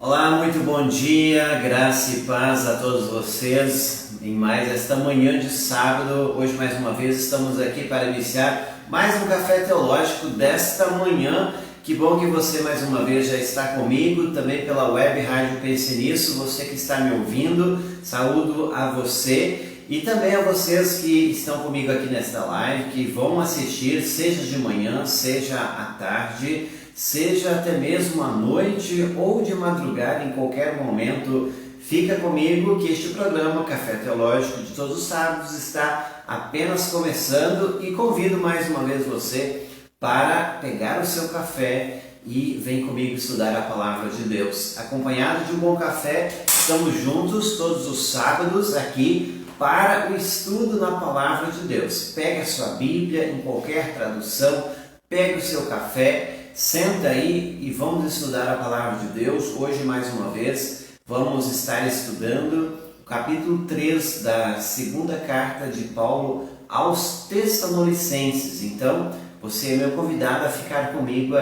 Olá, muito bom dia, graça e paz a todos vocês em mais esta manhã de sábado. Hoje mais uma vez estamos aqui para iniciar mais um café teológico desta manhã. Que bom que você mais uma vez já está comigo, também pela web Rádio Pense Nisso, você que está me ouvindo, saúdo a você e também a vocês que estão comigo aqui nesta live, que vão assistir, seja de manhã, seja à tarde, seja até mesmo à noite ou de madrugada, em qualquer momento. Fica comigo que este programa Café Teológico de todos os sábados está apenas começando e convido mais uma vez você para pegar o seu café e vem comigo estudar a Palavra de Deus. Acompanhado de um bom café, estamos juntos todos os sábados aqui para o estudo na Palavra de Deus. Pegue a sua Bíblia em qualquer tradução, pegue o seu café, senta aí e vamos estudar a Palavra de Deus. Hoje, mais uma vez, vamos estar estudando o capítulo 3 da segunda carta de Paulo aos Tessalonicenses. Então, você é meu convidado a ficar comigo,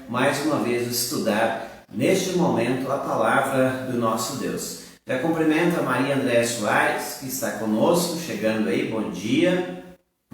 mais uma vez estudar neste momento a Palavra do nosso Deus. Já cumprimento a Maria Andréa Soares, que está conosco, chegando aí, bom dia.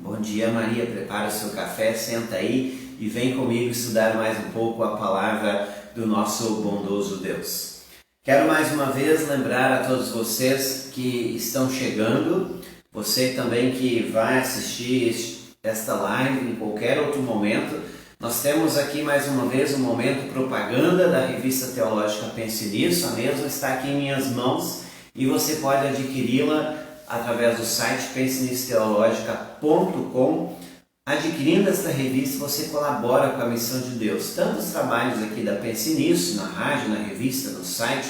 Bom dia, Maria, prepara o seu café, senta aí e vem comigo estudar mais um pouco a palavra do nosso bondoso Deus. Quero mais uma vez lembrar a todos vocês que estão chegando, você também que vai assistir esta live em qualquer outro momento, nós temos aqui mais uma vez um momento propaganda da revista teológica Pense Nisso, a mesma está aqui em minhas mãos e você pode adquiri-la através do site pensenissoteologica.com. Adquirindo esta revista, você colabora com a missão de Deus. Tantos trabalhos aqui da Pense Nisso, na rádio, na revista, no site.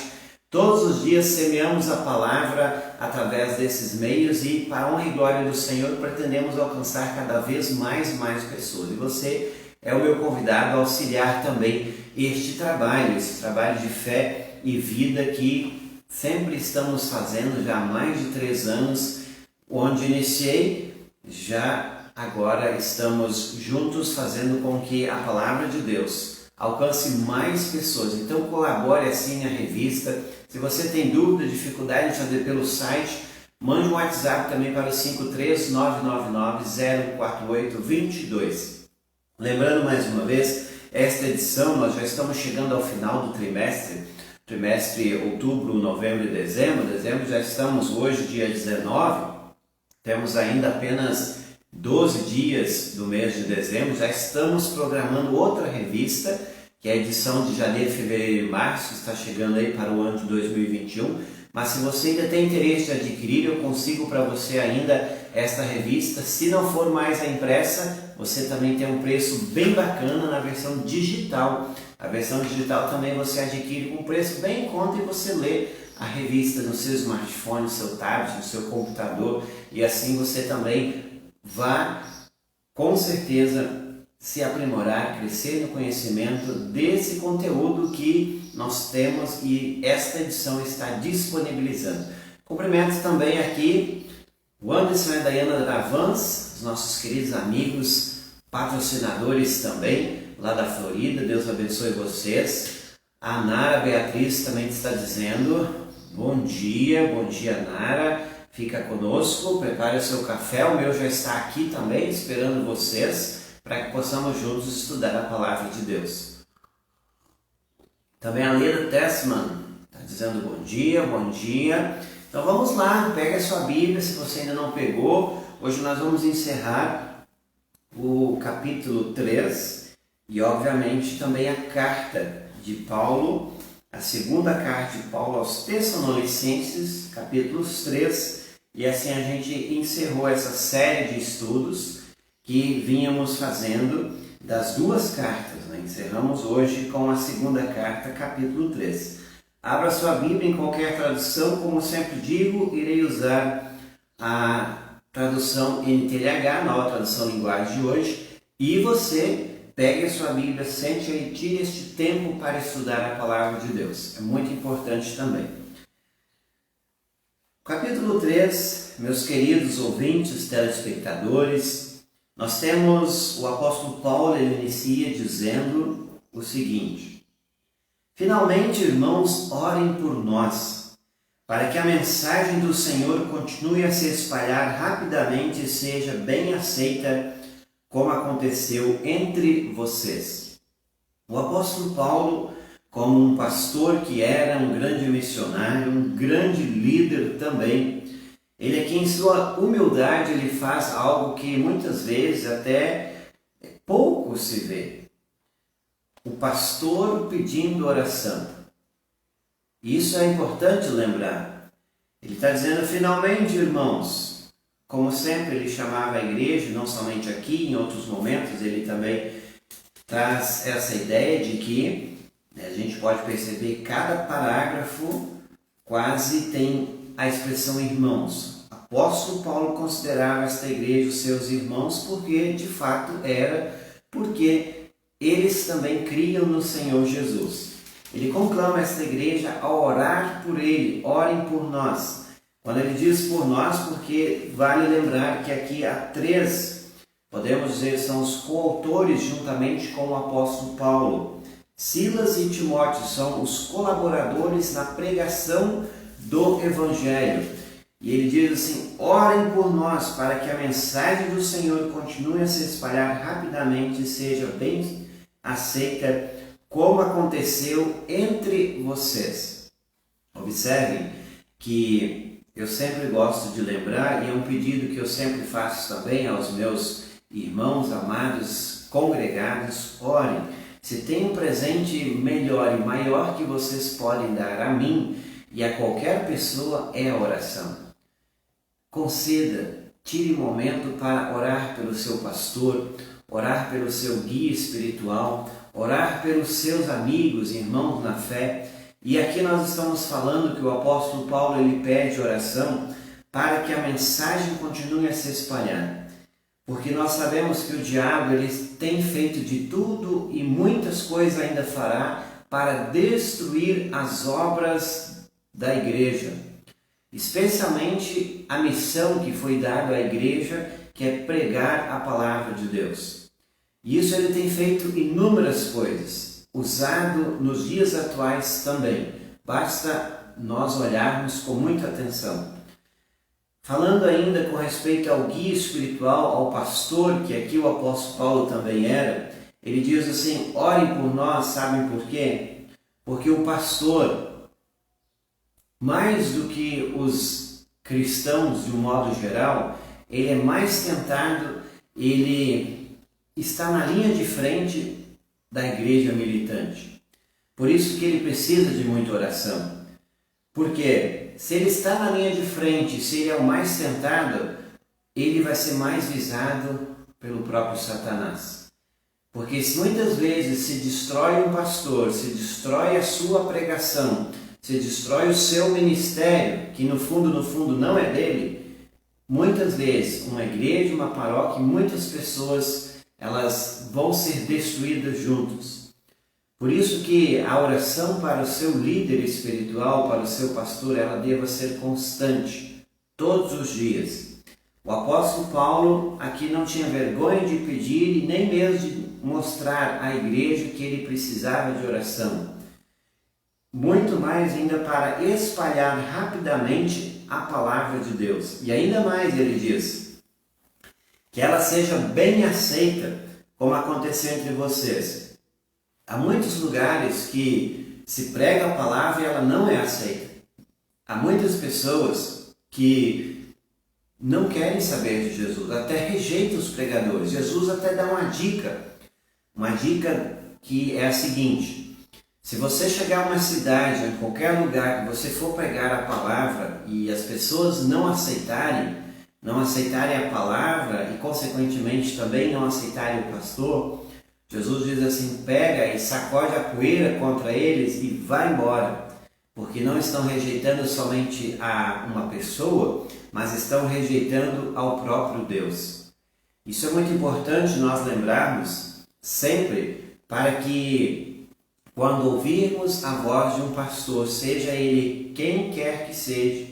Todos os dias semeamos a palavra através desses meios e, para a honra e glória do Senhor, pretendemos alcançar cada vez mais pessoas. E você é o meu convidado a auxiliar também este trabalho, esse trabalho de fé e vida que sempre estamos fazendo já há mais de 3 anos, onde iniciei, já agora estamos juntos fazendo com que a palavra de Deus alcance mais pessoas. Então colabore assim a revista. Se você tem dúvida, dificuldade de fazer pelo site, mande um WhatsApp também para o 53999-048-22. Lembrando mais uma vez, esta edição nós já estamos chegando ao final do trimestre outubro, novembro e dezembro. Dezembro já estamos hoje, dia 19, temos ainda apenas 12 dias do mês de dezembro, já estamos programando outra revista, que é a edição de janeiro, fevereiro e março, está chegando aí para o ano de 2021, mas se você ainda tem interesse de adquirir, eu consigo para você ainda esta revista. Se não for mais a impressa, você também tem um preço bem bacana na versão digital. A versão digital também você adquire com um preço bem em conta e você lê a revista no seu smartphone, no seu tablet, no seu computador, e assim você também vai com certeza se aprimorar, crescer no conhecimento desse conteúdo que nós temos e esta edição está disponibilizando. Cumprimento também aqui o Anderson e a Dayana Dravans, os nossos queridos amigos, patrocinadores também, lá da Florida. Deus abençoe vocês. A Nara Beatriz também está dizendo bom dia Nara, fica conosco, prepare o seu café, o meu já está aqui também, esperando vocês, para que possamos juntos estudar a Palavra de Deus. Também a Leda Tessman está dizendo bom dia. Então vamos lá, pega a sua Bíblia, se você ainda não pegou. Hoje nós vamos encerrar o capítulo 3 e obviamente também a carta de Paulo, a segunda carta de Paulo aos Tessalonicenses, capítulos 3, e assim a gente encerrou essa série de estudos que vínhamos fazendo das duas cartas, né? Encerramos hoje com a segunda carta, capítulo 3. Abra sua Bíblia em qualquer tradução, como sempre digo, irei usar a tradução NTLH, nova tradução linguagem de hoje, e você pegue a sua Bíblia, sente e tire este tempo para estudar a Palavra de Deus. É muito importante também. Capítulo 3, meus queridos ouvintes, telespectadores, nós temos o apóstolo Paulo, ele inicia dizendo o seguinte: Finalmente, irmãos, orem por nós, para que a mensagem do Senhor continue a se espalhar rapidamente e seja bem aceita, como aconteceu entre vocês. O apóstolo Paulo, como um pastor que era um grande missionário, um grande líder também, ele aqui em sua humildade ele faz algo que muitas vezes até pouco se vê. O pastor pedindo oração. Isso é importante lembrar. Ele está dizendo, finalmente, irmãos, como sempre ele chamava a igreja, não somente aqui, em outros momentos ele também traz essa ideia de que a gente pode perceber que cada parágrafo quase tem a expressão irmãos. O apóstolo Paulo considerava esta igreja os seus irmãos porque de fato era, porque eles também criam no Senhor Jesus. Ele conclama esta igreja a orar por ele, orem por nós. Quando ele diz por nós, porque vale lembrar que aqui há três, podemos dizer, são os coautores juntamente com o apóstolo Paulo. Silas e Timóteo são os colaboradores na pregação do Evangelho. E ele diz assim, orem por nós para que a mensagem do Senhor continue a se espalhar rapidamente e seja bem aceita, como aconteceu entre vocês. Observem que eu sempre gosto de lembrar, e é um pedido que eu sempre faço também aos meus irmãos amados congregados, orem. Se tem um presente melhor e maior que vocês podem dar a mim e a qualquer pessoa, é a oração. Conceda, tire momento para orar pelo seu pastor, orar pelo seu guia espiritual, orar pelos seus amigos e irmãos na fé. E aqui nós estamos falando que o apóstolo Paulo ele pede oração para que a mensagem continue a se espalhar. Porque nós sabemos que o diabo ele tem feito de tudo e muitas coisas ainda fará para destruir as obras da igreja. Especialmente a missão que foi dada à igreja, que é pregar a palavra de Deus. E isso ele tem feito inúmeras coisas, usado nos dias atuais também. Basta nós olharmos com muita atenção. Falando ainda com respeito ao guia espiritual, ao pastor, que aqui o apóstolo Paulo também era, ele diz assim, orem por nós, sabem por quê? Porque o pastor, mais do que os cristãos de um modo geral, ele é mais tentado, ele está na linha de frente da igreja militante. Por isso que ele precisa de muita oração. Porque se ele está na linha de frente, se ele é o mais tentado, ele vai ser mais visado pelo próprio Satanás. Porque se muitas vezes se destrói um pastor, se destrói a sua pregação, se destrói o seu ministério, que no fundo não é dele, muitas vezes uma igreja, uma paróquia, muitas pessoas, elas vão ser destruídas juntos. Por isso que a oração para o seu líder espiritual, para o seu pastor, ela deva ser constante, todos os dias. O apóstolo Paulo aqui não tinha vergonha de pedir e nem mesmo de mostrar à igreja que ele precisava de oração. Muito mais ainda para espalhar rapidamente a palavra de Deus. E ainda mais ele diz, que ela seja bem aceita, como aconteceu entre vocês. Há muitos lugares que se prega a palavra e ela não é aceita. Há muitas pessoas que não querem saber de Jesus, até rejeitam os pregadores. Jesus até dá uma dica que é a seguinte: se você chegar a uma cidade, em qualquer lugar que você for pregar a palavra e as pessoas não aceitarem a palavra e consequentemente também não aceitarem o pastor, Jesus diz assim, pega e sacode a poeira contra eles e vai embora, porque não estão rejeitando somente a uma pessoa, mas estão rejeitando ao próprio Deus. Isso é muito importante nós lembrarmos sempre, para que quando ouvirmos a voz de um pastor, seja ele quem quer que seja,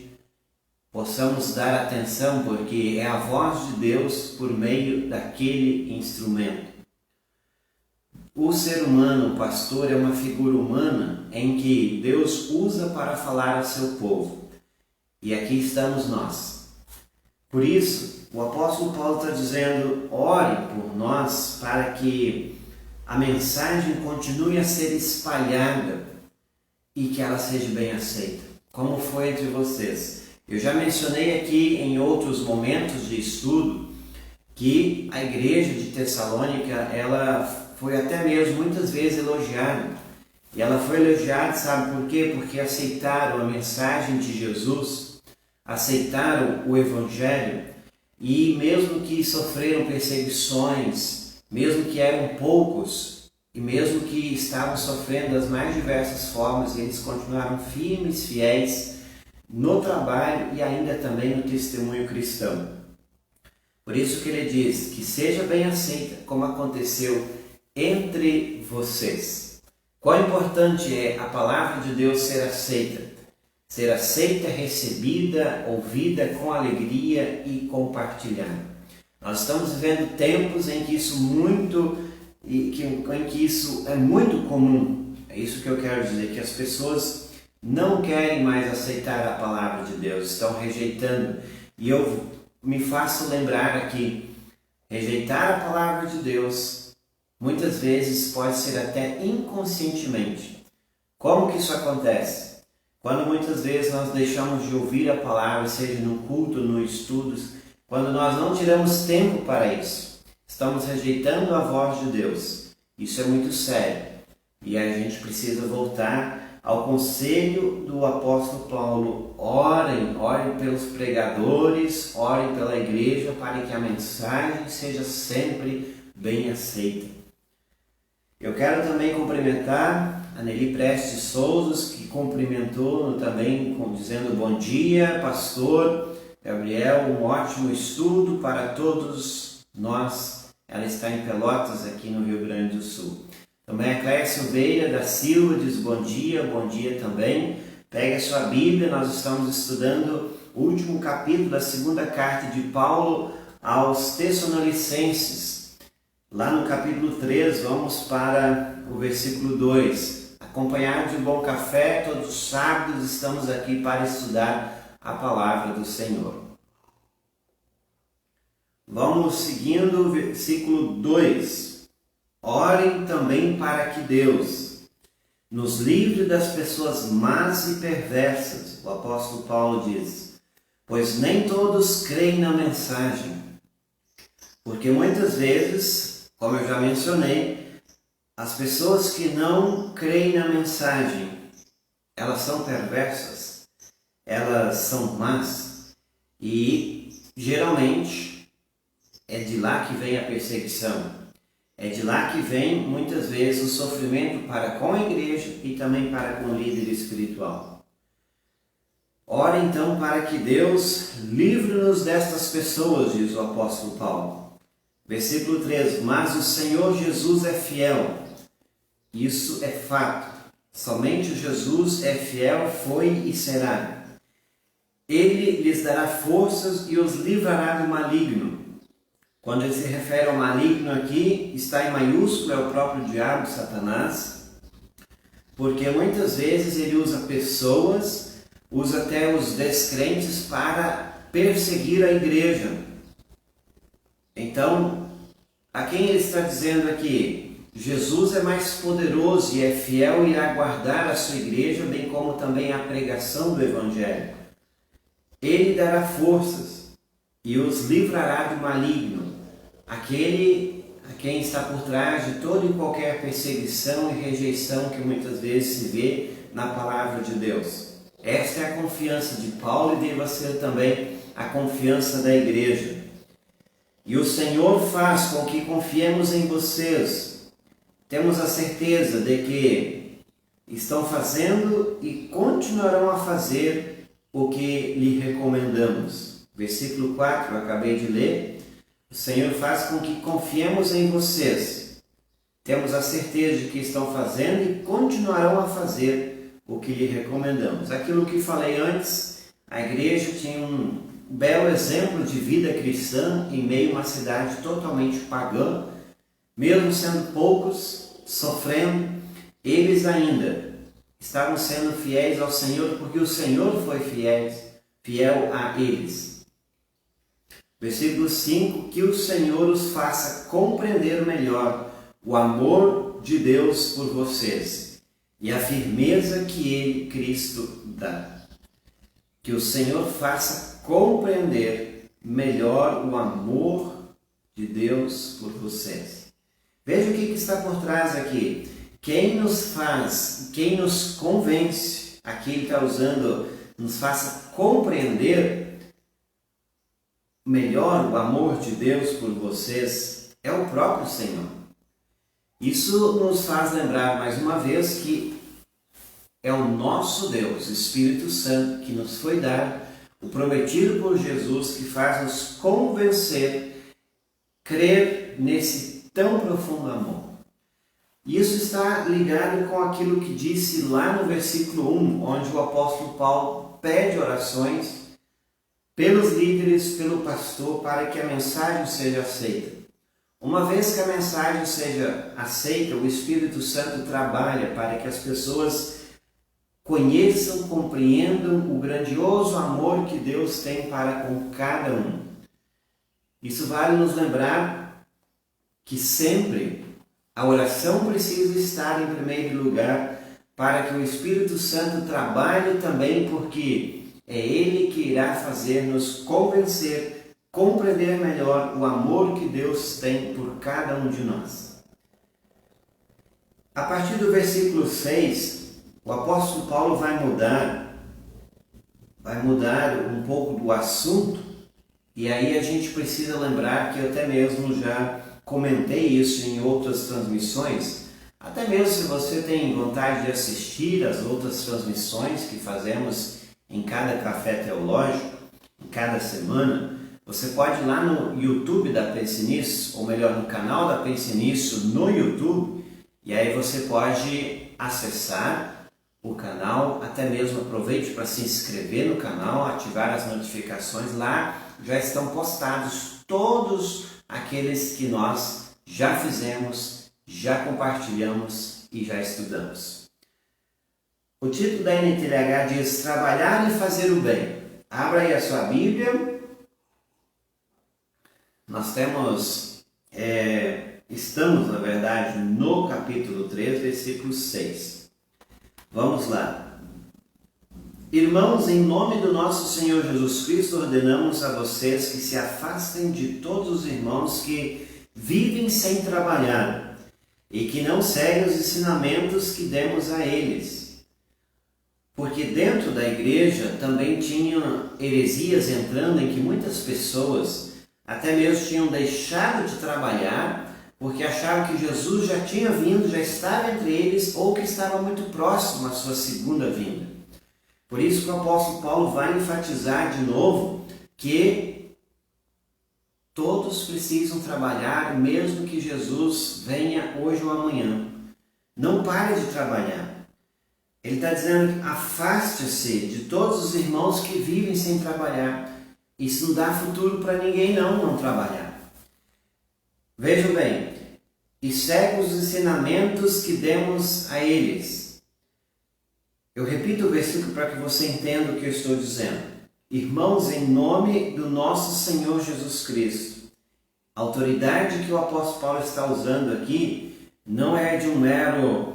possamos dar atenção, porque é a voz de Deus por meio daquele instrumento. O ser humano, o pastor, é uma figura humana, é em que Deus usa para falar ao seu povo. E aqui estamos nós. Por isso, o apóstolo Paulo está dizendo: ore por nós para que a mensagem continue a ser espalhada e que ela seja bem aceita, como foi entre vocês. Eu já mencionei aqui em outros momentos de estudo que a igreja de Tessalônica, ela foi até mesmo muitas vezes elogiada. E ela foi elogiada, sabe por quê? Porque aceitaram a mensagem de Jesus, aceitaram o Evangelho, e mesmo que sofreram perseguições, mesmo que eram poucos, e mesmo que estavam sofrendo das mais diversas formas, eles continuaram firmes, fiéis no trabalho e ainda também no testemunho cristão. Por isso que ele diz que seja bem aceita, como aconteceu entre vocês. Quão importante é a palavra de Deus ser aceita, recebida, ouvida com alegria e compartilhada. Nós estamos vivendo tempos em que isso é muito comum. É isso que eu quero dizer, que as pessoas não querem mais aceitar a palavra de Deus, estão rejeitando. E eu me faço lembrar aqui, rejeitar a palavra de Deus muitas vezes pode ser até inconscientemente. Como que isso acontece? Quando muitas vezes nós deixamos de ouvir a palavra, seja no culto, no estudos, quando nós não tiramos tempo para isso, estamos rejeitando a voz de Deus. Isso é muito sério. E a gente precisa voltar ao conselho do apóstolo Paulo: orem pelos pregadores, orem pela igreja para que a mensagem seja sempre bem aceita. Eu quero também cumprimentar a Nelly Prestes Souza, que cumprimentou também dizendo: bom dia, pastor Gabriel, um ótimo estudo para todos nós. Ela está em Pelotas, aqui no Rio Grande do Sul. Também a Cléia Silveira da Silva diz bom dia também. Pegue a sua Bíblia, nós estamos estudando o último capítulo da segunda carta de Paulo aos Tessalonicenses. Lá no capítulo 3, vamos para o versículo 2. Acompanhado de um bom café, todos os sábados estamos aqui para estudar a palavra do Senhor. Vamos seguindo o versículo 2. Orem também para que Deus nos livre das pessoas más e perversas, o apóstolo Paulo diz, pois nem todos creem na mensagem. Porque muitas vezes, como eu já mencionei, as pessoas que não creem na mensagem, elas são perversas, elas são más, e geralmente é de lá que vem a perseguição. É de lá que vem, muitas vezes, o sofrimento para com a igreja e também para com o líder espiritual. Ora então para que Deus livre-nos destas pessoas, diz o apóstolo Paulo. Versículo 3, mas o Senhor Jesus é fiel. Isso é fato. Somente Jesus é fiel, foi e será. Ele lhes dará forças e os livrará do maligno. Quando ele se refere ao maligno aqui, está em maiúsculo, é o próprio diabo, Satanás, porque muitas vezes ele usa pessoas, usa até os descrentes para perseguir a igreja. Então, a quem ele está dizendo aqui? Jesus é mais poderoso e é fiel e irá guardar a sua igreja, bem como também a pregação do Evangelho. Ele dará forças e os livrará do maligno, aquele a quem está por trás de toda e qualquer perseguição e rejeição que muitas vezes se vê na palavra de Deus. Esta é a confiança de Paulo e deva ser também a confiança da igreja. E o Senhor faz com que confiemos em vocês. Temos a certeza de que estão fazendo e continuarão a fazer o que lhe recomendamos. Versículo 4, eu acabei de ler. O Senhor faz com que confiemos em vocês. Temos a certeza de que estão fazendo e continuarão a fazer o que lhe recomendamos. Aquilo que falei antes, a igreja tinha um belo exemplo de vida cristã em meio a uma cidade totalmente pagã, mesmo sendo poucos, sofrendo, eles ainda estavam sendo fiéis ao Senhor porque o Senhor foi fiel a eles. Versículo 5, que o Senhor os faça compreender melhor o amor de Deus por vocês e a firmeza que Ele, Cristo, dá. Que o Senhor faça compreender melhor o amor de Deus por vocês. Veja o que está por trás aqui. Quem nos convence, aqui ele está usando, nos faça compreender melhor o amor de Deus por vocês, é o próprio Senhor. Isso nos faz lembrar mais uma vez que é o nosso Deus, o Espírito Santo, que nos foi dado, o prometido por Jesus, que faz nos convencer, crer nesse tão profundo amor. Isso está ligado com aquilo que disse lá no versículo 1, onde o apóstolo Paulo pede orações pelos líderes, pelo pastor, para que a mensagem seja aceita. Uma vez que a mensagem seja aceita, o Espírito Santo trabalha para que as pessoas conheçam, compreendam o grandioso amor que Deus tem para com cada um. Isso vale nos lembrar que sempre a oração precisa estar em primeiro lugar para que o Espírito Santo trabalhe também, porque é Ele que irá fazer-nos convencer, compreender melhor o amor que Deus tem por cada um de nós. A partir do versículo 6, o apóstolo Paulo vai mudar um pouco do assunto, e aí a gente precisa lembrar que eu até mesmo já comentei isso em outras transmissões. Até mesmo se você tem vontade de assistir as outras transmissões que fazemos em cada café teológico, em cada semana, você pode ir lá no YouTube da Pense Nisso, ou melhor, no canal da Pense Nisso no YouTube, e aí você pode acessar o canal, até mesmo aproveite para se inscrever no canal, ativar as notificações. Lá já estão postados todos aqueles que nós já fizemos, já compartilhamos e já estudamos. O título da NTLH diz Trabalhar e Fazer o Bem. Abra aí a sua Bíblia. Nós estamos, na verdade, no capítulo 3, versículo 6. Vamos lá. Irmãos, em nome do nosso Senhor Jesus Cristo, ordenamos a vocês que se afastem de todos os irmãos que vivem sem trabalhar e que não seguem os ensinamentos que demos a eles. Porque dentro da igreja também tinham heresias entrando em que muitas pessoas até mesmo tinham deixado de trabalhar porque achavam que Jesus já tinha vindo, já estava entre eles ou que estava muito próximo à sua segunda vinda. Por isso que o apóstolo Paulo vai enfatizar de novo que todos precisam trabalhar, mesmo que Jesus venha hoje ou amanhã. Não pare de trabalhar. Ele está dizendo, afaste-se de todos os irmãos que vivem sem trabalhar. Isso não dá futuro para ninguém não trabalhar. Vejam bem, e segue os ensinamentos que demos a eles. Eu repito o versículo para que você entenda o que eu estou dizendo. Irmãos, em nome do nosso Senhor Jesus Cristo. A autoridade que o apóstolo Paulo está usando aqui não é de um mero,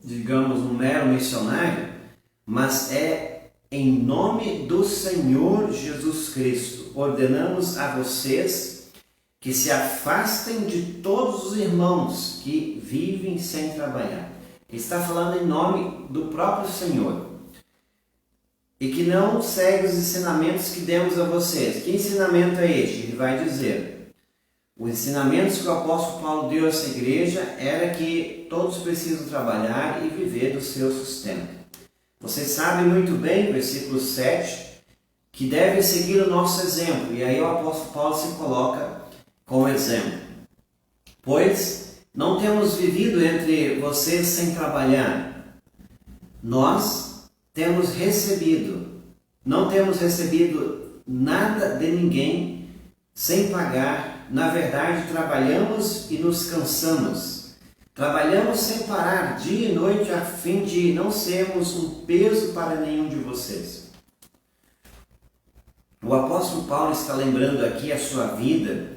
um mero missionário, mas é em nome do Senhor Jesus Cristo. Ordenamos a vocês que se afastem de todos os irmãos que vivem sem trabalhar. Ele está falando em nome do próprio Senhor. E que não segue os ensinamentos que demos a vocês. Que ensinamento é este? Ele vai dizer. Os ensinamentos que o apóstolo Paulo deu a essa igreja era que todos precisam trabalhar e viver do seu sustento. Vocês sabem muito bem, versículo 7, que devem seguir o nosso exemplo. E aí o apóstolo Paulo se coloca como exemplo. Pois não temos vivido entre vocês sem trabalhar. Nós não temos recebido nada de ninguém sem pagar. Na verdade, trabalhamos e nos cansamos, Trabalhamos sem parar, dia e noite, a fim de não sermos um peso para nenhum de vocês. O apóstolo Paulo está lembrando aqui a sua vida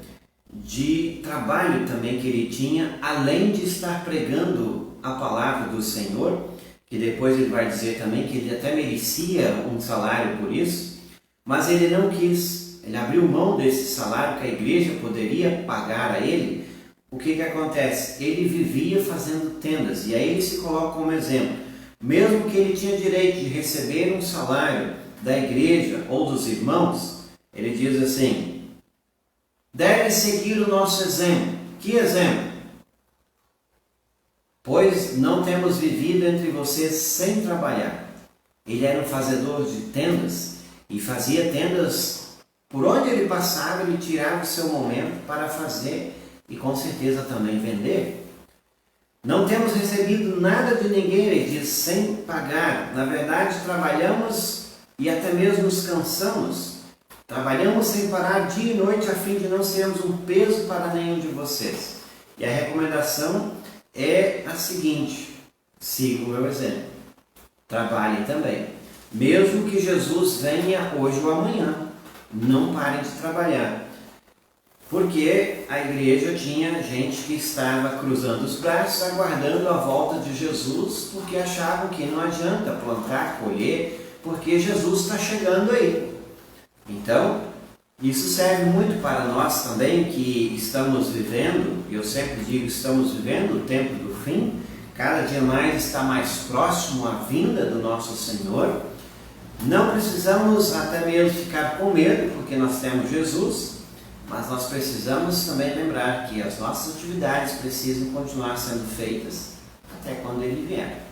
de trabalho também que ele tinha, além de estar pregando a palavra do Senhor, que depois ele vai dizer também que ele até merecia um salário por isso, mas ele não quis, ele abriu mão desse salário que a igreja poderia pagar a ele. O que acontece? Ele vivia fazendo tendas, e aí ele se coloca como exemplo. Mesmo que ele tinha direito de receber um salário da igreja ou dos irmãos, ele diz assim: deve seguir o nosso exemplo. Que exemplo? Pois não temos vivido entre vocês sem trabalhar. Ele era um fazedor de tendas e fazia tendas por onde ele passava, ele tirava o seu momento para fazer e com certeza também vender. Não temos recebido nada de ninguém, ele diz, sem pagar. Na verdade, trabalhamos e até mesmo nos cansamos. Trabalhamos sem parar dia e noite a fim de não sermos um peso para nenhum de vocês. E a recomendação é a seguinte: siga o meu exemplo. Trabalhem também. Mesmo que Jesus venha hoje ou amanhã, não parem de trabalhar. Porque a igreja tinha gente que estava cruzando os braços, aguardando a volta de Jesus, porque achavam que não adianta plantar, colher, porque Jesus está chegando aí. Então, isso serve muito para nós também que estamos vivendo, e eu sempre digo, estamos vivendo o tempo do fim, cada dia mais está mais próximo a vinda do nosso Senhor. Não precisamos até mesmo ficar com medo, porque nós temos Jesus, mas nós precisamos também lembrar que as nossas atividades precisam continuar sendo feitas até quando Ele vier.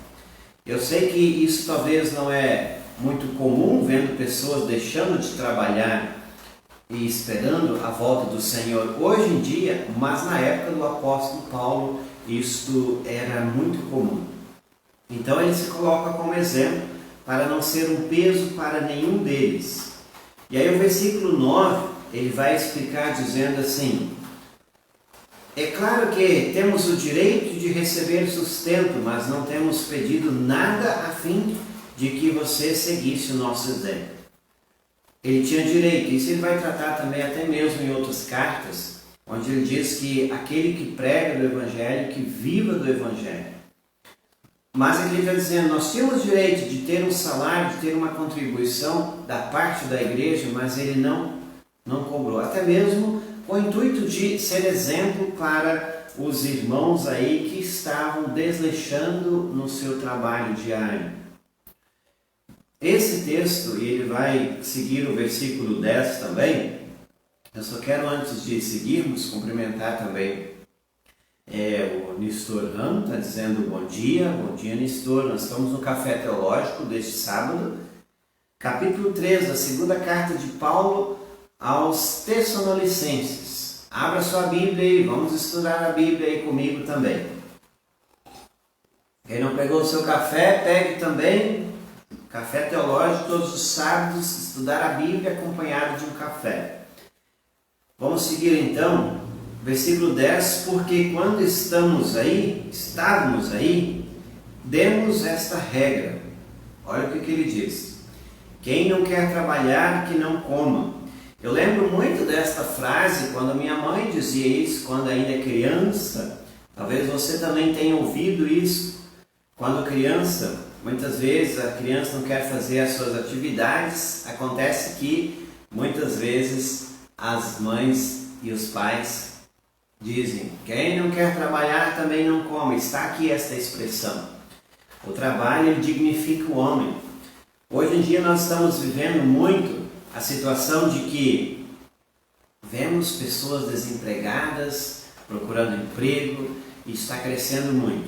Eu sei que isso talvez não é muito comum, vendo pessoas deixando de trabalhar e esperando a volta do Senhor hoje em dia, mas na época do apóstolo Paulo isto era muito comum. Então ele se coloca como exemplo para não ser um peso para nenhum deles. E aí o versículo 9, ele vai explicar dizendo assim: é claro que temos o direito de receber sustento, mas não temos pedido nada a fim de que você seguisse o nosso exemplo. Ele tinha direito, isso ele vai tratar também até mesmo em outras cartas, onde ele diz que aquele que prega do Evangelho, que viva do Evangelho. Mas aqui ele está dizendo, nós tínhamos direito de ter um salário, de ter uma contribuição da parte da igreja, mas ele não cobrou, até mesmo com o intuito de ser exemplo para os irmãos aí que estavam desleixando no seu trabalho diário. Esse texto, e ele vai seguir o versículo 10 também, eu só quero, antes de seguirmos, cumprimentar também o Nestor Ram, está dizendo bom dia Nestor, nós estamos no Café Teológico deste sábado, capítulo 3 da segunda carta de Paulo aos Tessalonicenses. Abra sua Bíblia e vamos estudar a Bíblia aí comigo também. Quem não pegou o seu café, pegue também. Café Teológico, todos os sábados, estudar a Bíblia acompanhado de um café. Vamos seguir então, versículo 10, porque quando estávamos aí, demos esta regra. Olha o que ele diz: quem não quer trabalhar, que não coma. Eu lembro muito desta frase quando minha mãe dizia isso, quando ainda criança. Talvez você também tenha ouvido isso. Quando criança, muitas vezes a criança não quer fazer as suas atividades. Acontece que muitas vezes as mães e os pais dizem: quem não quer trabalhar também não come. Está aqui esta expressão. O trabalho, ele dignifica o homem. Hoje em dia nós estamos vivendo muito a situação de que vemos pessoas desempregadas, procurando emprego, e está crescendo muito.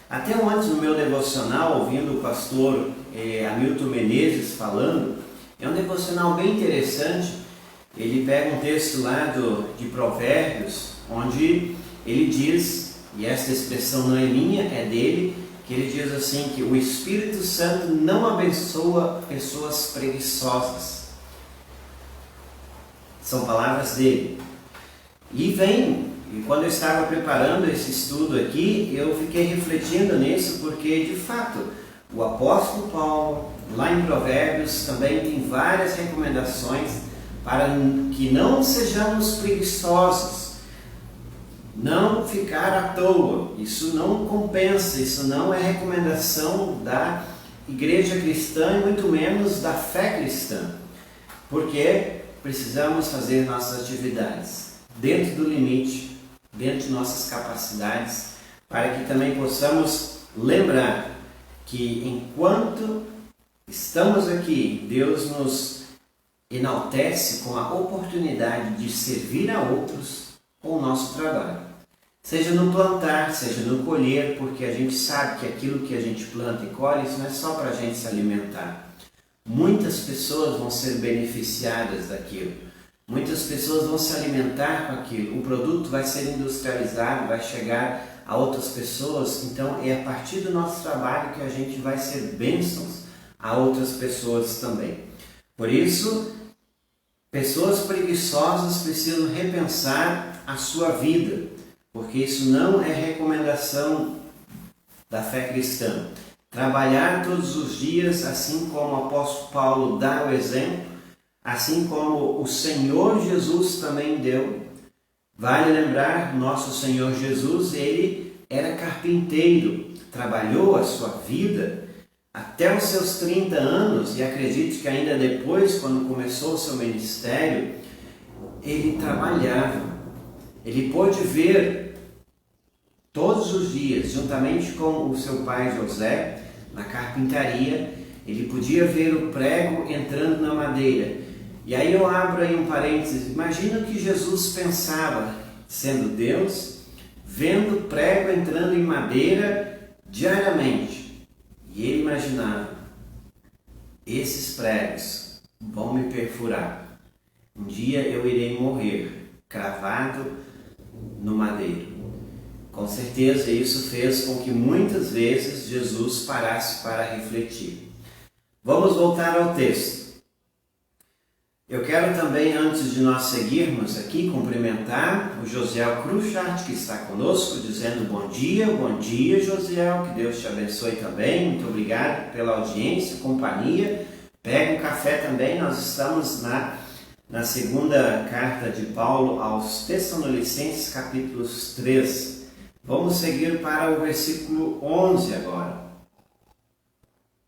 Até antes no meu devocional, ouvindo o pastor Hamilton Menezes falando, é um devocional bem interessante. Ele pega um texto lá de Provérbios, onde ele diz, e esta expressão não é minha, é dele, que ele diz assim, que o Espírito Santo não abençoa pessoas preguiçosas. São palavras dele. E vem E quando eu estava preparando esse estudo aqui, eu fiquei refletindo nisso, porque de fato o apóstolo Paulo, lá em Provérbios, também tem várias recomendações para que não sejamos preguiçosos, não ficar à toa. Isso não compensa, isso não é recomendação da igreja cristã e muito menos da fé cristã, porque precisamos fazer nossas atividades dentro do limite, dentro de nossas capacidades, para que também possamos lembrar que enquanto estamos aqui, Deus nos enaltece com a oportunidade de servir a outros com o nosso trabalho. Seja no plantar, seja no colher, porque a gente sabe que aquilo que a gente planta e colhe, isso não é só para a gente se alimentar. Muitas pessoas vão ser beneficiadas daquilo. Muitas pessoas vão se alimentar com aquilo. O produto vai ser industrializado, vai chegar a outras pessoas. Então é a partir do nosso trabalho que a gente vai ser bênçãos a outras pessoas também. Por isso, pessoas preguiçosas precisam repensar a sua vida, porque isso não é recomendação da fé cristã. Trabalhar todos os dias, assim como o apóstolo Paulo dá o exemplo, assim como o Senhor Jesus também deu. Vale lembrar, nosso Senhor Jesus, ele era carpinteiro, trabalhou a sua vida até os seus 30 anos, e acredito que ainda depois, quando começou o seu ministério, ele trabalhava. Ele pôde ver todos os dias, juntamente com o seu pai José, na carpintaria, ele podia ver o prego entrando na madeira. E aí eu abro aí um parênteses, imagina o que Jesus pensava, sendo Deus, vendo o prego entrando em madeira diariamente. E ele imaginava, esses pregos vão me perfurar. Um dia eu irei morrer, cravado no madeiro. Com certeza isso fez com que muitas vezes Jesus parasse para refletir. Vamos voltar ao texto. Eu quero também, antes de nós seguirmos aqui, cumprimentar o Josiel Cruchat, que está conosco, dizendo bom dia Josiel, que Deus te abençoe também, muito obrigado pela audiência, companhia. Pega um café também, nós estamos na segunda carta de Paulo aos Tessalonicenses, capítulos 3. Vamos seguir para o versículo 11 agora.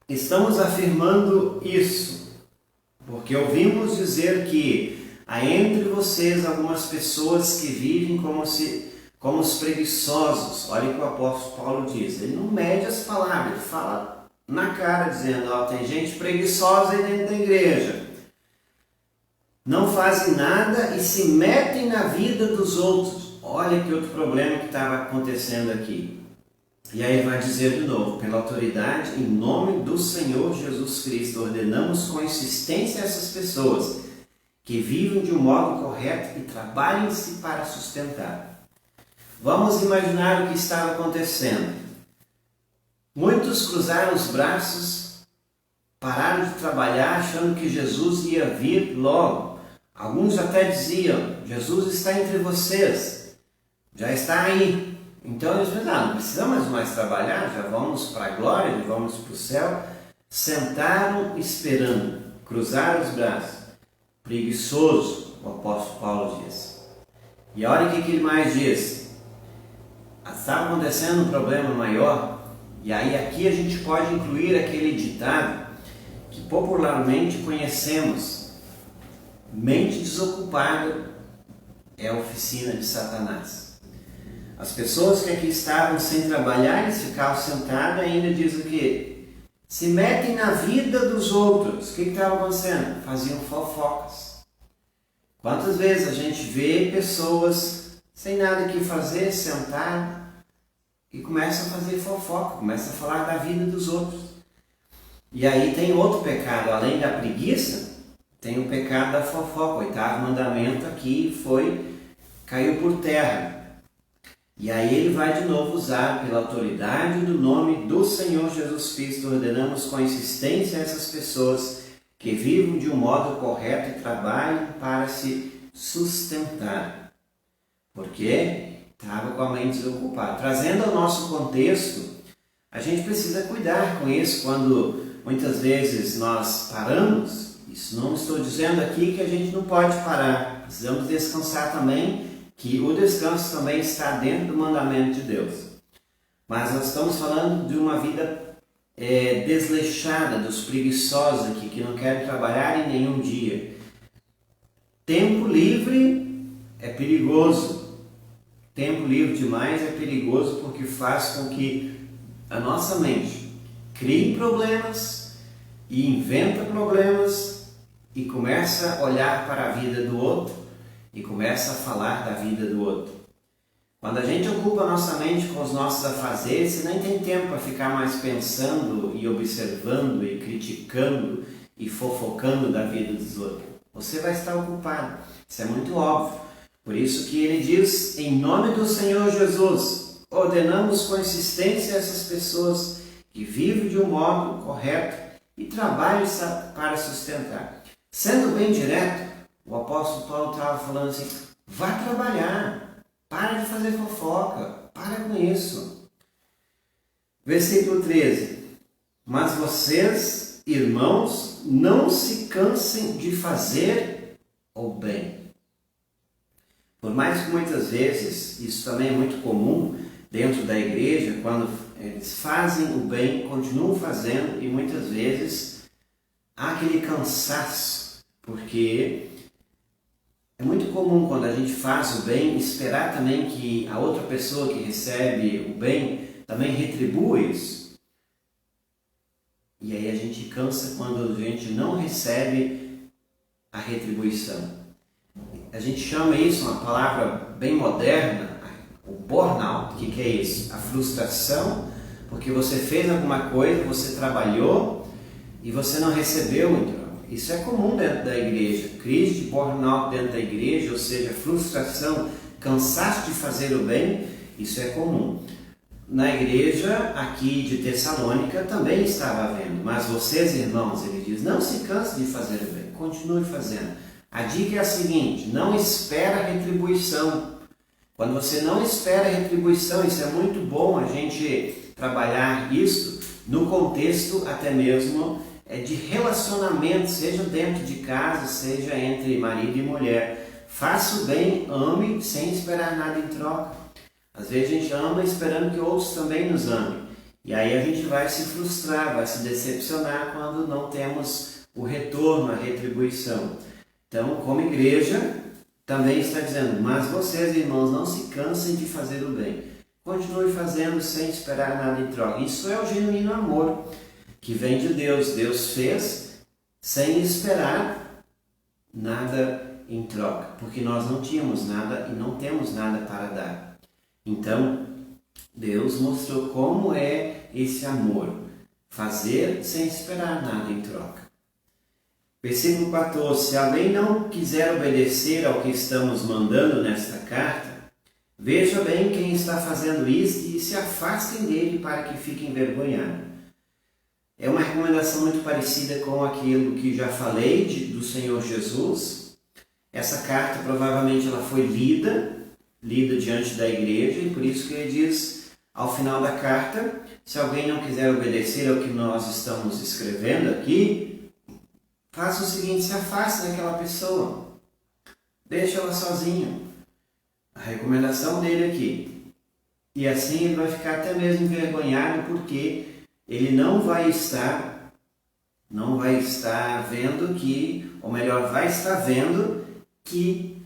Estamos afirmando isso, porque ouvimos dizer que há entre vocês algumas pessoas que vivem como os preguiçosos. Olha o que o apóstolo Paulo diz. Ele não mede as palavras, ele fala na cara, dizendo, tem gente preguiçosa aí dentro da igreja. Não fazem nada e se metem na vida dos outros. Olha que outro problema que estava acontecendo aqui. E aí vai dizer de novo, pela autoridade, em nome do Senhor Jesus Cristo, ordenamos com insistência a essas pessoas que vivam de um modo correto e trabalhem-se para sustentar. Vamos imaginar o que estava acontecendo. Muitos cruzaram os braços, pararam de trabalhar achando que Jesus ia vir logo. Alguns até diziam, Jesus está entre vocês, já está aí. Então eles pensaram, não precisamos mais trabalhar, já vamos para a glória, já vamos para o céu. Sentaram esperando, cruzaram os braços. Preguiçoso, o apóstolo Paulo diz. E olha o que ele mais diz. Estava acontecendo um problema maior, e aí aqui a gente pode incluir aquele ditado que popularmente conhecemos. Mente desocupada é a oficina de Satanás. As pessoas que aqui estavam sem trabalhar, eles ficavam sentados e ainda diz o quê? Se metem na vida dos outros. O que estava acontecendo? Faziam fofocas. Quantas vezes a gente vê pessoas sem nada que fazer, sentadas, e começam a fazer fofoca, começam a falar da vida dos outros. E aí tem outro pecado, além da preguiça, tem o pecado da fofoca. O 8º mandamento aqui caiu por terra. E aí ele vai de novo usar, pela autoridade do nome do Senhor Jesus Cristo, ordenamos com insistência a essas pessoas que vivam de um modo correto e trabalhem para se sustentar. Porque estava com a mente desocupada. Trazendo ao nosso contexto, a gente precisa cuidar com isso quando muitas vezes nós paramos. Isso não estou dizendo aqui que a gente não pode parar. Precisamos descansar também, que o descanso também está dentro do mandamento de Deus. Mas nós estamos falando de uma vida desleixada, dos preguiçosos aqui, que não querem trabalhar em nenhum dia. Tempo livre é perigoso. Tempo livre demais é perigoso porque faz com que a nossa mente crie problemas e inventa problemas e começa a olhar para a vida do outro e começa a falar da vida do outro. Quando a gente ocupa a nossa mente com os nossos afazeres, você nem tem tempo para ficar mais pensando e observando e criticando e fofocando da vida dos outros. Você vai estar ocupado. Isso é muito óbvio. Por isso que ele diz, em nome do Senhor Jesus, ordenamos com insistência essas pessoas que vivem de um modo correto e trabalham para sustentar. Sendo bem direto, o apóstolo Paulo estava falando assim, vá trabalhar. Para de fazer fofoca, para com isso. Versículo 13. Mas vocês, irmãos, não se cansem de fazer o bem. Por mais que muitas vezes, isso também é muito comum dentro da igreja, quando eles fazem o bem, continuam fazendo, e muitas vezes há aquele cansaço, porque é muito comum quando a gente faz o bem, esperar também que a outra pessoa que recebe o bem também retribua isso. E aí a gente cansa quando a gente não recebe a retribuição. A gente chama isso, uma palavra bem moderna, o burnout. O que é isso? A frustração, porque você fez alguma coisa, você trabalhou e você não recebeu então. Isso é comum dentro da igreja, crise de burnout dentro da igreja, ou seja, frustração, cansaço de fazer o bem, isso é comum. Na igreja aqui de Tessalônica também estava havendo, mas vocês, irmãos, ele diz, não se canse de fazer o bem, continue fazendo. A dica é a seguinte, não espera retribuição. Quando você não espera retribuição, isso é muito bom a gente trabalhar isso no contexto até mesmo de relacionamento, seja dentro de casa, seja entre marido e mulher. Faça o bem, ame, sem esperar nada em troca. Às vezes a gente ama esperando que outros também nos amem. E aí a gente vai se frustrar, vai se decepcionar quando não temos o retorno, a retribuição. Então, como igreja, também está dizendo, mas vocês, irmãos, não se cansem de fazer o bem. Continue fazendo sem esperar nada em troca. Isso é o genuíno amor que vem de Deus. Deus fez sem esperar nada em troca, porque nós não tínhamos nada e não temos nada para dar. Então, Deus mostrou como é esse amor, fazer sem esperar nada em troca. Versículo 14, se alguém não quiser obedecer ao que estamos mandando nesta carta, veja bem quem está fazendo isso e se afastem dele para que fiquem envergonhados. É uma recomendação muito parecida com aquilo que já falei do Senhor Jesus. Essa carta provavelmente ela foi lida diante da igreja e por isso que ele diz ao final da carta, se alguém não quiser obedecer ao que nós estamos escrevendo aqui, faça o seguinte, se afaste daquela pessoa, deixa ela sozinha. A recomendação dele aqui. E assim ele vai ficar até mesmo envergonhado porque ele não vai estar vendo que, ou melhor, vai estar vendo que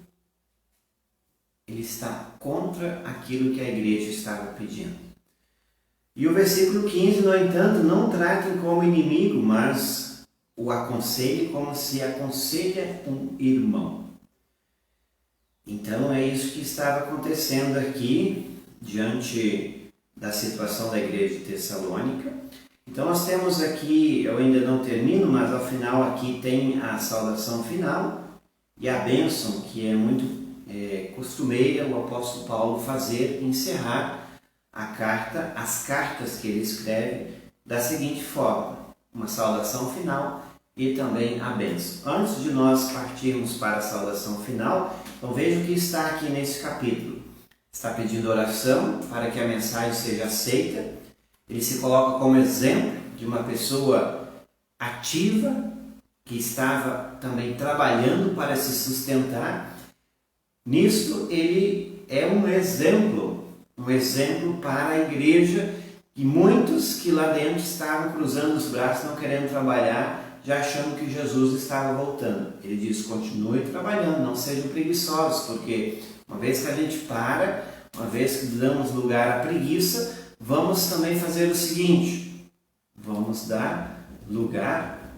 ele está contra aquilo que a igreja estava pedindo. E o versículo 15, no entanto, não tratem como inimigo, mas o aconselhe como se aconselha um irmão. Então é isso que estava acontecendo aqui, diante da situação da igreja de Tessalônica. Então nós temos aqui, eu ainda não termino, mas ao final aqui tem a saudação final e a bênção, que é muito costumeira o apóstolo Paulo fazer, encerrar a carta, as cartas que ele escreve da seguinte forma, uma saudação final e também a bênção. Antes de nós partirmos para a saudação final, então veja o que está aqui nesse capítulo. está pedindo oração para que a mensagem seja aceita. Ele se coloca como exemplo de uma pessoa ativa que estava também trabalhando para se sustentar. Nisto ele é um exemplo para a igreja, e muitos que lá dentro estavam cruzando os braços, não querendo trabalhar, já achando que Jesus estava voltando. Ele diz: continue trabalhando, não sejam preguiçosos, porque uma vez que a gente para, uma vez que damos lugar à preguiça, vamos também fazer o seguinte: vamos dar lugar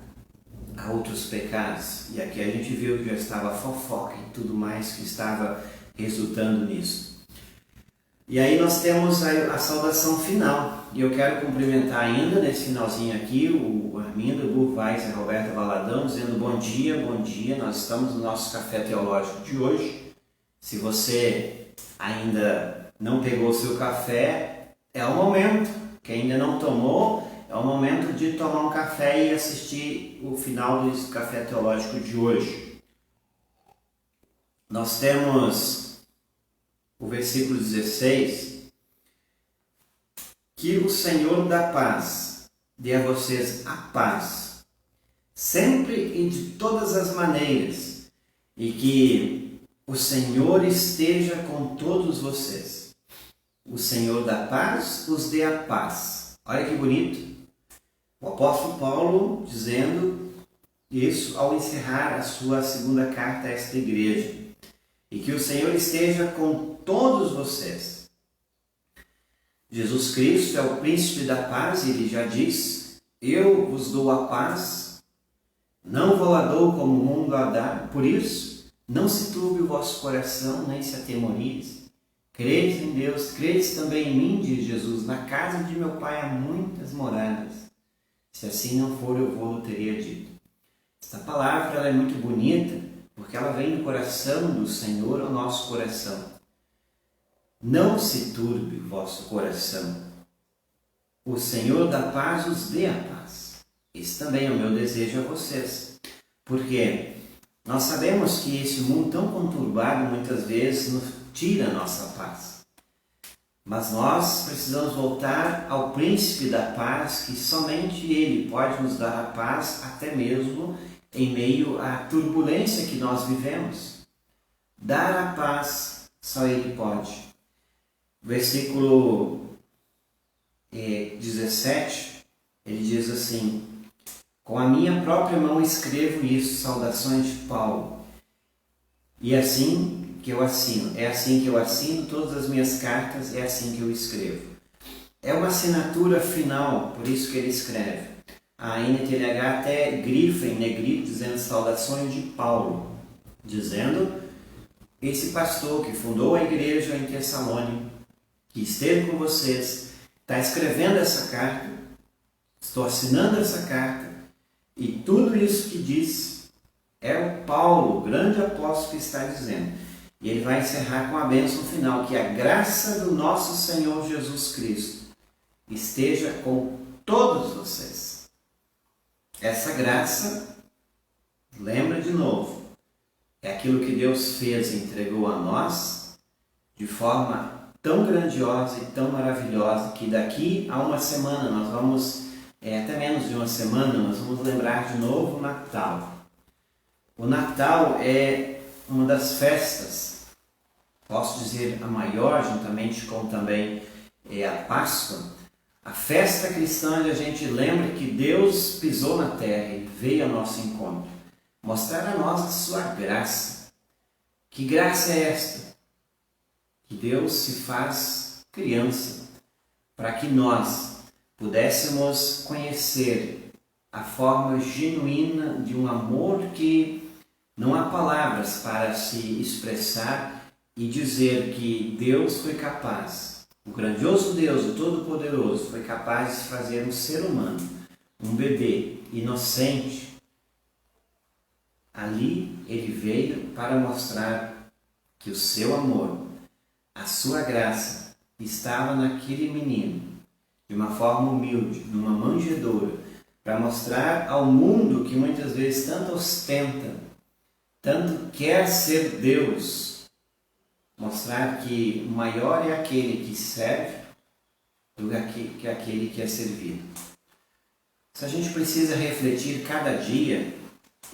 a outros pecados. E aqui a gente viu que já estava fofoca e tudo mais que estava resultando nisso. E aí nós temos a saudação final. E eu quero cumprimentar ainda nesse finalzinho aqui o Armindo, o Burvais e a Roberta Valadão, dizendo bom dia, bom dia. Nós estamos no nosso café teológico de hoje. Se você ainda não pegou o seu café, é o momento. Quem ainda não tomou, é o momento de tomar um café e assistir o final do café teológico de hoje. Nós temos o versículo 16, que o Senhor da paz dê a vocês a paz, sempre e de todas as maneiras, e que o Senhor esteja com todos vocês. O Senhor da paz os dê a paz. Olha que bonito. O apóstolo Paulo dizendo isso ao encerrar a sua segunda carta a esta igreja. E que o Senhor esteja com todos vocês. Jesus Cristo é o príncipe da paz e ele já diz: eu vos dou a paz, não vou-la dou como o mundo a dá. Por isso, não se turbe o vosso coração, nem se atemorize. Credes em Deus, credes também em mim, diz Jesus. Na casa de meu Pai há muitas moradas. Se assim não for, eu vou, teria dito. Esta palavra ela é muito bonita, porque ela vem do coração do Senhor ao nosso coração. Não se turbe o vosso coração. O Senhor da paz os dê a paz. Esse também é o meu desejo a vocês. Porque nós sabemos que esse mundo tão conturbado muitas vezes nos tira a nossa paz. Mas nós precisamos voltar ao príncipe da paz, que somente ele pode nos dar a paz, até mesmo em meio à turbulência que nós vivemos. Dar a paz, só ele pode. Versículo 17, ele diz assim: com a minha própria mão escrevo isso, saudações de Paulo. E assim que eu assino, é assim que eu assino todas as minhas cartas, é assim que eu escrevo. É uma assinatura final, por isso que ele escreve. A NTLH até grifa em negrito, dizendo saudações de Paulo, dizendo esse pastor que fundou a igreja em Tessalônica, que esteve com vocês, está escrevendo essa carta, estou assinando essa carta, e tudo isso que diz é o Paulo, o grande apóstolo, que está dizendo. E ele vai encerrar com a bênção final, que a graça do nosso Senhor Jesus Cristo esteja com todos vocês. Essa graça, lembra de novo, é aquilo que Deus fez e entregou a nós de forma tão grandiosa e tão maravilhosa, que daqui a uma semana nós vamos, até menos de uma semana, nós vamos lembrar de novo o Natal. O Natal é uma das festas, posso dizer a maior, juntamente com também a Páscoa, a festa cristã onde a gente lembra que Deus pisou na terra e veio ao nosso encontro, mostrar a nós a sua graça. Que graça é esta? Que Deus se faz criança, para que nós pudéssemos conhecer a forma genuína de um amor que não há palavras para se expressar e dizer que Deus foi capaz, o grandioso Deus, o Todo-Poderoso, foi capaz de fazer um ser humano, um bebê inocente. Ali ele veio para mostrar que o seu amor, a sua graça, estava naquele menino, de uma forma humilde, numa manjedoura, para mostrar ao mundo que muitas vezes tanto ostenta, tanto quer ser Deus, mostrar que maior é aquele que serve do que aquele que é servido. Se a gente precisa refletir cada dia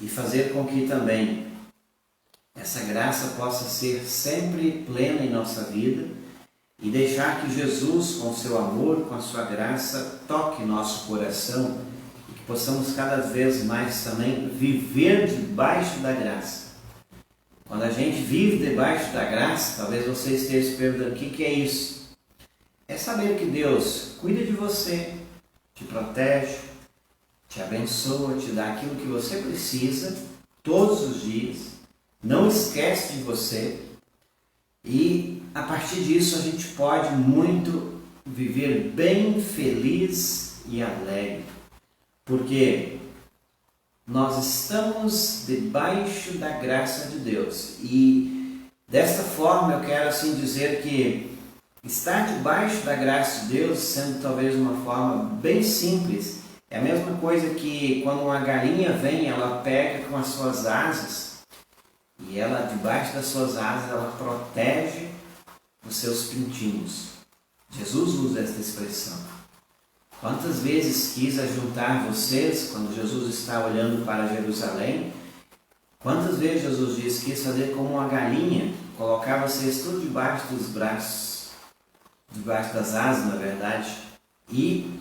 e fazer com que também essa graça possa ser sempre plena em nossa vida e deixar que Jesus, com seu amor, com a sua graça, toque nosso coração e que possamos cada vez mais também viver debaixo da graça. Quando a gente vive debaixo da graça, talvez você esteja se perguntando o que é isso? É saber que Deus cuida de você, te protege, te abençoa, te dá aquilo que você precisa todos os dias, não esquece de você e a partir disso a gente pode muito viver bem feliz e alegre, porque nós estamos debaixo da graça de Deus e desta forma eu quero assim dizer que estar debaixo da graça de Deus, sendo talvez uma forma bem simples, é a mesma coisa que quando uma galinha vem, ela pega com as suas asas e ela, debaixo das suas asas, ela protege os seus pintinhos. Jesus usa esta expressão. Quantas vezes quis ajuntar vocês, quando Jesus está olhando para Jerusalém, quantas vezes Jesus diz que quis fazer como uma galinha, colocar vocês tudo debaixo dos braços, debaixo das asas, na verdade, e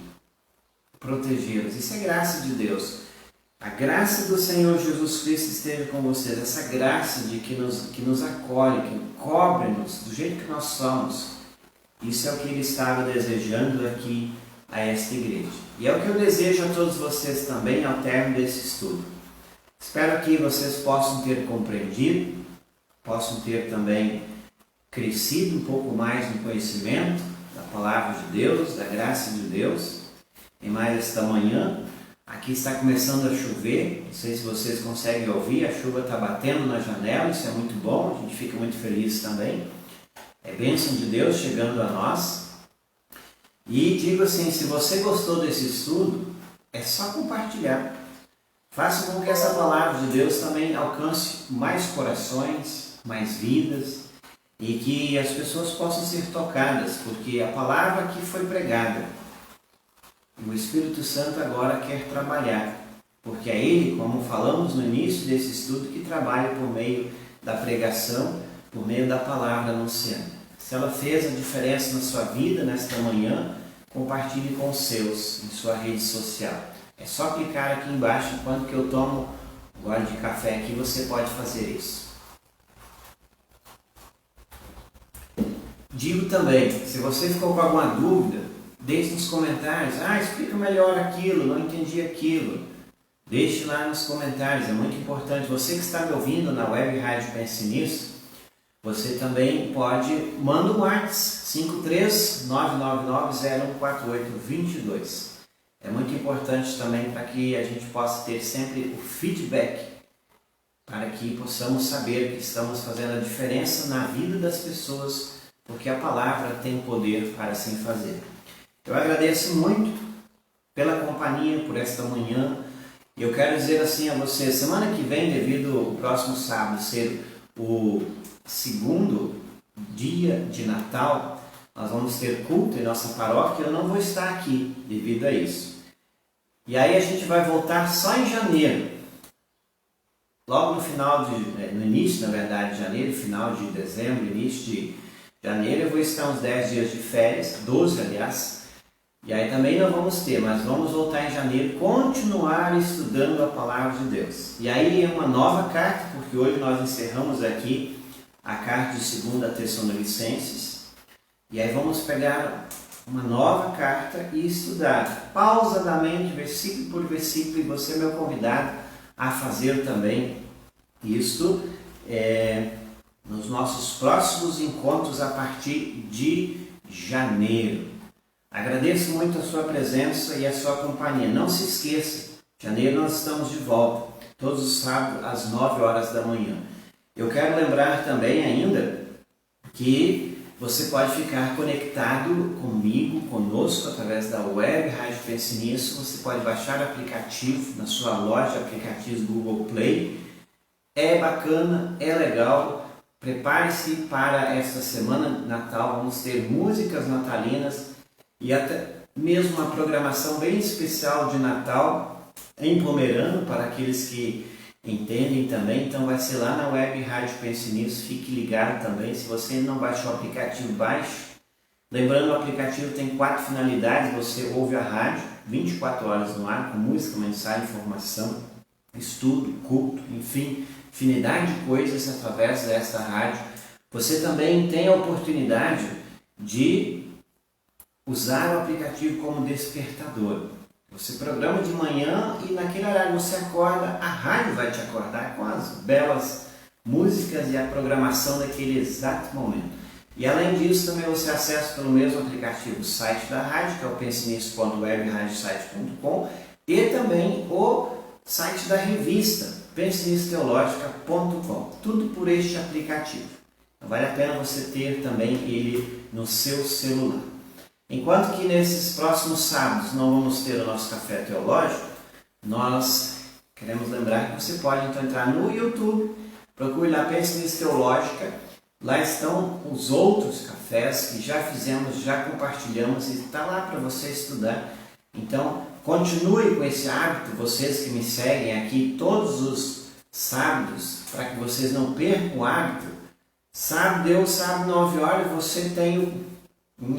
protegê-los. Isso é graça de Deus. A graça do Senhor Jesus Cristo esteja com vocês. Essa graça de que nos acolhe, que cobre-nos do jeito que nós somos. Isso é o que Ele estava desejando aqui a esta igreja. E é o que eu desejo a todos vocês também ao término desse estudo. Espero que vocês possam ter compreendido, possam ter também crescido um pouco mais no conhecimento da palavra de Deus, da graça de Deus. Em mais esta manhã, aqui está começando a chover, não sei se vocês conseguem ouvir, a chuva está batendo na janela, isso é muito bom, a gente fica muito feliz também. É bênção de Deus chegando a nós. E digo assim, se você gostou desse estudo, é só compartilhar. Faça com que essa palavra de Deus também alcance mais corações, mais vidas, e que as pessoas possam ser tocadas, porque a palavra que foi pregada, o Espírito Santo agora quer trabalhar, porque é Ele, como falamos no início desse estudo, que trabalha por meio da pregação, por meio da palavra anunciando. Se ela fez a diferença na sua vida nesta manhã, compartilhe com os seus, em sua rede social. É só clicar aqui embaixo, enquanto que eu tomo um gole de café aqui, você pode fazer isso. Digo também, se você ficou com alguma dúvida, deixe nos comentários, explica melhor aquilo, não entendi aquilo. Deixe lá nos comentários, é muito importante. Você que está me ouvindo na Web Rádio Pense Nisso, você também pode, manda um WhatsApp, 53999014822. É muito importante também para que a gente possa ter sempre o feedback, para que possamos saber que estamos fazendo a diferença na vida das pessoas, porque a palavra tem poder para assim fazer. Eu agradeço muito pela companhia, por esta manhã. E eu quero dizer assim a você, semana que vem, devido ao próximo sábado ser o segundo dia de Natal, nós vamos ter culto em nossa paróquia. Eu não vou estar aqui devido a isso. E aí a gente vai voltar só em janeiro. Logo no início, na verdade, de janeiro, final de dezembro, início de janeiro, eu vou estar uns 10 dias de férias, 12 aliás. E aí também não vamos ter, mas vamos voltar em janeiro, continuar estudando a palavra de Deus. E aí é uma nova carta, porque hoje nós encerramos aqui a carta de 2 Tessalonicenses. E aí vamos pegar uma nova carta e estudar pausadamente, versículo por versículo, e você é meu convidado a fazer também isto nos nossos próximos encontros a partir de janeiro. Agradeço muito a sua presença e a sua companhia. Não se esqueça, em janeiro nós estamos de volta, todos os sábados às 9 horas da manhã. Eu quero lembrar também ainda que você pode ficar conectado comigo, conosco, através da Web Rádio Pense Nisso. Você pode baixar o aplicativo na sua loja de aplicativos Google Play. É bacana, é legal, prepare-se para esta semana de Natal. Vamos ter músicas natalinas e até mesmo uma programação bem especial de Natal em Pomerano para aqueles que entendem também. Então vai ser lá na web Rádio Pense Nisso. Fique ligado também. Se você não baixou o aplicativo, baixe. Lembrando, o aplicativo tem 4 finalidades. Você ouve a rádio 24 horas no ar, com música, mensagem, informação, estudo, culto, enfim, infinidade de coisas através desta rádio. Você também tem a oportunidade de usar o aplicativo como despertador. Você programa de manhã e naquele horário você acorda, a rádio vai te acordar com as belas músicas e a programação daquele exato momento. E além disso, também você acessa pelo mesmo aplicativo o site da rádio, que é o pensenisso.webradiosite.com, e também o site da revista, pensenissoteologica.com. Tudo por este aplicativo. Então, vale a pena você ter também ele no seu celular. Enquanto que nesses próximos sábados não vamos ter o nosso café teológico, nós queremos lembrar que você pode então entrar no YouTube, procure lá Pense Nisso Teológica. Lá estão os outros cafés que já fizemos, já compartilhamos e está lá para você estudar. Então, continue com esse hábito, vocês que me seguem aqui todos os sábados, para que vocês não percam o hábito. Sábado, 9 horas, você tem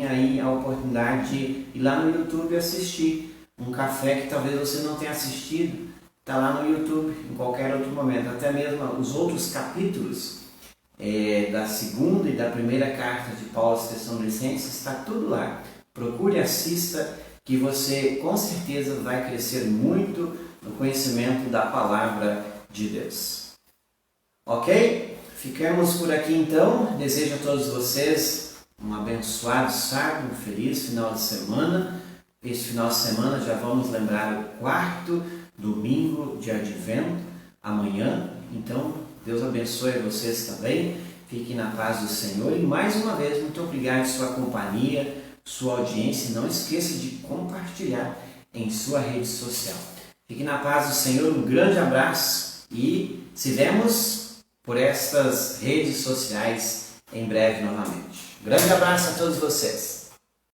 aí a oportunidade de ir lá no YouTube assistir um café que talvez você não tenha assistido. Está lá no YouTube em qualquer outro momento, até mesmo os outros capítulos da segunda e da primeira carta de Paulo aos Tessalonicenses, está tudo lá. Procure, assista, que você com certeza vai crescer muito no conhecimento da palavra de Deus. Ok? Ficamos por aqui então. Desejo a todos vocês um abençoado sábado, um feliz final de semana. Este final de semana já vamos lembrar o 4º domingo de Advento, amanhã. Então, Deus abençoe vocês também. Fiquem na paz do Senhor. E mais uma vez, muito obrigado por sua companhia, sua audiência. Não esqueça de compartilhar em sua rede social. Fiquem na paz do Senhor. Um grande abraço e se vemos por estas redes sociais em breve novamente. Grande abraço a todos vocês.